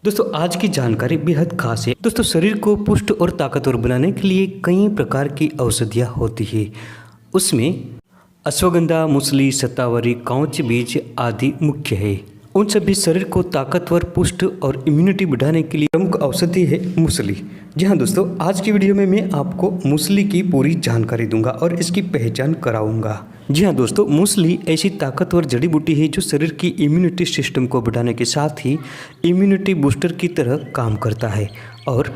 दोस्तों आज की जानकारी बेहद खास है। दोस्तों शरीर को पुष्ट और ताकतवर बनाने के लिए कई प्रकार की औषधियाँ होती है। उसमें अश्वगंधा, मूसली, शतावरी, काउच बीज आदि मुख्य है। उन सभी शरीर को ताकतवर, पुष्ट और इम्यूनिटी बढ़ाने के लिए प्रमुख औषधि है मूसली। जी हाँ दोस्तों, आज की वीडियो में मैं आपको मूसली की पूरी जानकारी दूंगा और इसकी पहचान कराऊंगा। जी हाँ दोस्तों, मूसली ऐसी ताकतवर जड़ी बूटी है जो शरीर की इम्यूनिटी सिस्टम को बढ़ाने के साथ ही इम्यूनिटी बूस्टर की तरह काम करता है और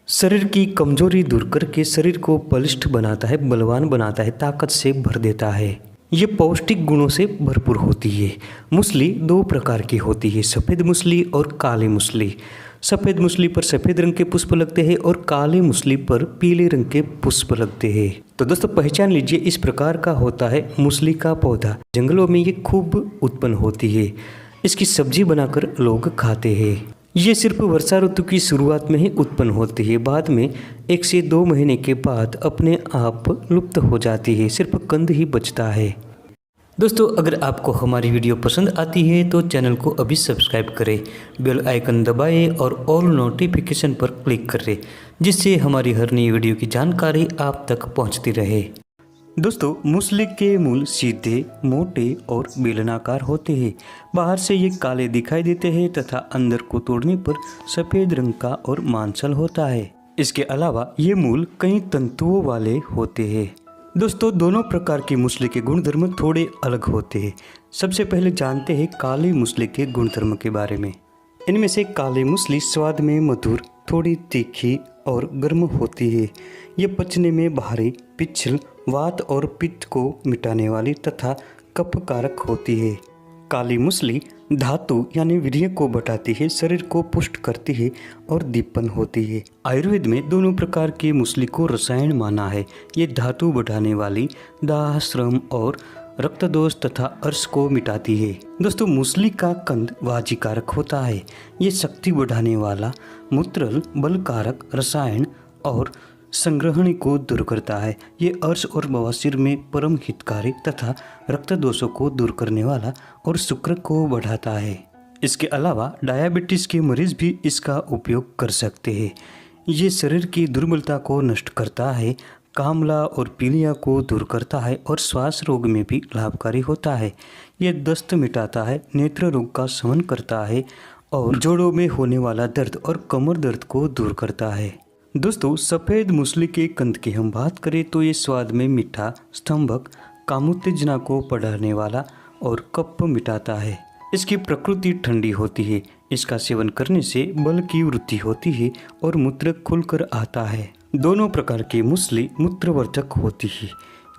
शरीर की कमजोरी दूर करके शरीर को बलिष्ठ बनाता है, बलवान बनाता है, ताकत से भर देता है। ये पौष्टिक गुणों से भरपूर होती है। मूसली दो प्रकार की होती है, सफ़ेद मूसली और काली मूसली। सफ़ेद मूसली पर सफ़ेद रंग के पुष्प लगते हैं और काली मूसली पर पीले रंग के पुष्प लगते हैं। तो दोस्तों पहचान लीजिए, इस प्रकार का होता है मूसली का पौधा। जंगलों में ये खूब उत्पन्न होती है। इसकी सब्जी बनाकर लोग खाते हैं। ये सिर्फ वर्षा ऋतु की शुरुआत में ही उत्पन्न होती है, बाद में 1 से 2 महीने के बाद अपने आप लुप्त हो जाती है, सिर्फ कंद ही बचता है। दोस्तों अगर आपको हमारी वीडियो पसंद आती है तो चैनल को अभी सब्सक्राइब करें, बेल आइकन दबाएं और ऑल नोटिफिकेशन पर क्लिक करें, जिससे हमारी हर नई वीडियो की जानकारी आप तक पहुंचती रहे। दोस्तों मूसली के मूल सीधे, मोटे और बेलनाकार होते हैं। बाहर से ये काले दिखाई देते हैं तथा अंदर को तोड़ने पर सफ़ेद रंग का और मांसल होता है। इसके अलावा ये मूल कई तंतुओं वाले होते हैं। दोस्तों दोनों प्रकार की मूसली के गुणधर्म थोड़े अलग होते हैं। सबसे पहले जानते हैं काली मूसली के गुणधर्म के बारे में। इनमें से काली मूसली स्वाद में मधुर, थोड़ी तीखी और गर्म होती है। ये पचने में भारी, पित्त, वात और पित्त को मिटाने वाली तथा कफ कारक होती है। काली मूसली धातु यानी वीर्य को बढ़ाती है, शरीर को पुष्ट करती है और दीपन होती है। आयुर्वेद में दोनों प्रकार के मूसली को रसायन माना है। ये धातु बढ़ाने वाली, दाह, श्रम और रक्त दोष तथा अर्श को मिटाती है। दोस्तों मूसली का कंद वाजीकारक होता है। ये शक्ति बढ़ाने वाला, मूत्रल बलकारक रसायन और संग्रहणी को दूर करता है। ये अर्श और बवासीर में परम हितकारी तथा रक्त दोषों को दूर करने वाला और शुक्र को बढ़ाता है। इसके अलावा डायबिटीज़ के मरीज भी इसका उपयोग कर सकते हैं। ये शरीर की दुर्बलता को नष्ट करता है, कामला और पीलिया को दूर करता है और श्वास रोग में भी लाभकारी होता है। ये दस्त मिटाता है, नेत्र रोग का शमन करता है और जोड़ों में होने वाला दर्द और कमर दर्द को दूर करता है। दोस्तों सफ़ेद मूसली के कंद की हम बात करें तो ये स्वाद में मीठा, स्तंभक, कामोत्तेजना को बढ़ाने वाला और कफ मिटाता है। इसकी प्रकृति ठंडी होती है। इसका सेवन करने से बल की वृद्धि होती है और मूत्र खुलकर आता है। दोनों प्रकार की मूसली मूत्रवर्धक होती है।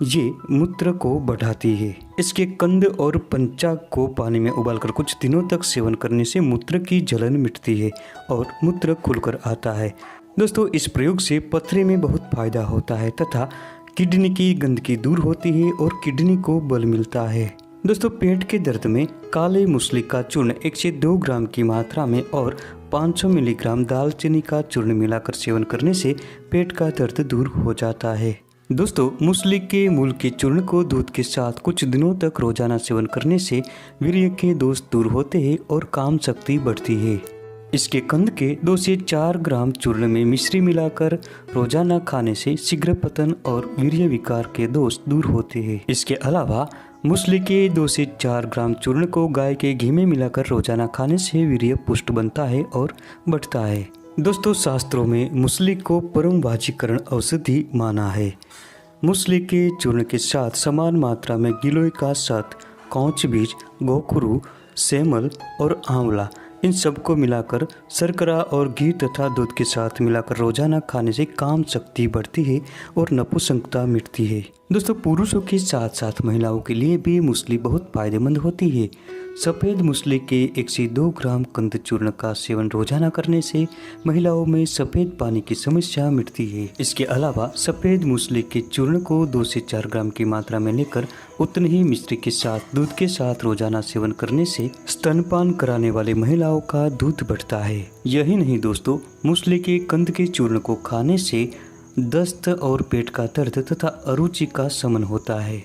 ये मूत्र को बढ़ाती है। इसके कंद और पंचाक को पानी में उबालकर कुछ दिनों तक सेवन करने से मूत्र की जलन मिटती है और मूत्र खुलकर आता है। दोस्तों इस प्रयोग से पथरी में बहुत फायदा होता है तथा किडनी की गंदगी दूर होती है और किडनी को बल मिलता है। दोस्तों पेट के दर्द में काले मूसली का चूर्ण 1 से 2 ग्राम की मात्रा में और 500 मिलीग्राम दालचीनी का चूर्ण मिलाकर सेवन करने से पेट का दर्द दूर हो जाता है। दोस्तों मूसली के मूल के चूर्ण को दूध के साथ कुछ दिनों तक रोजाना सेवन करने से वीर्य के दोष दूर होते हैं और काम शक्ति बढ़ती है। इसके कंद के 2 से 4 ग्राम चूर्ण में मिश्री मिलाकर रोजाना खाने से शीघ्र पतन और वीर्य विकार के दोष दूर होते हैं। इसके अलावा मूसली के 2 से 4 ग्राम चूर्ण को गाय के घी में मिलाकर रोजाना खाने से वीर्य पुष्ट बनता है और बढ़ता है। दोस्तों शास्त्रों में मूसली को परम वाजीकरण औषधि माना है। मूसली के चूर्ण के साथ समान मात्रा में गिलोय का शत, काउच बीज, गोखरू, सेमल और आंवला, इन सबको मिलाकर शर्करा और घी तथा दूध के साथ मिलाकर रोजाना खाने से काम शक्ति बढ़ती है और नपुंसकता मिटती है। दोस्तों पुरुषों के साथ साथ महिलाओं के लिए भी मूसली बहुत फायदेमंद होती है। सफ़ेद मूसली के 1 से 2 ग्राम कंद चूर्ण का सेवन रोजाना करने से महिलाओं में सफ़ेद पानी की समस्या मिटती है। इसके अलावा सफ़ेद मूसली के चूर्ण को 2 से 4 ग्राम की मात्रा में लेकर उतनी ही मिश्री के साथ दूध के साथ रोजाना सेवन करने से स्तनपान कराने वाली महिलाओं का दूध बढ़ता है। यही नहीं दोस्तों, मूसली के कंद के चूर्ण को खाने से दस्त और पेट का दर्द तथा अरुचि का शमन होता है।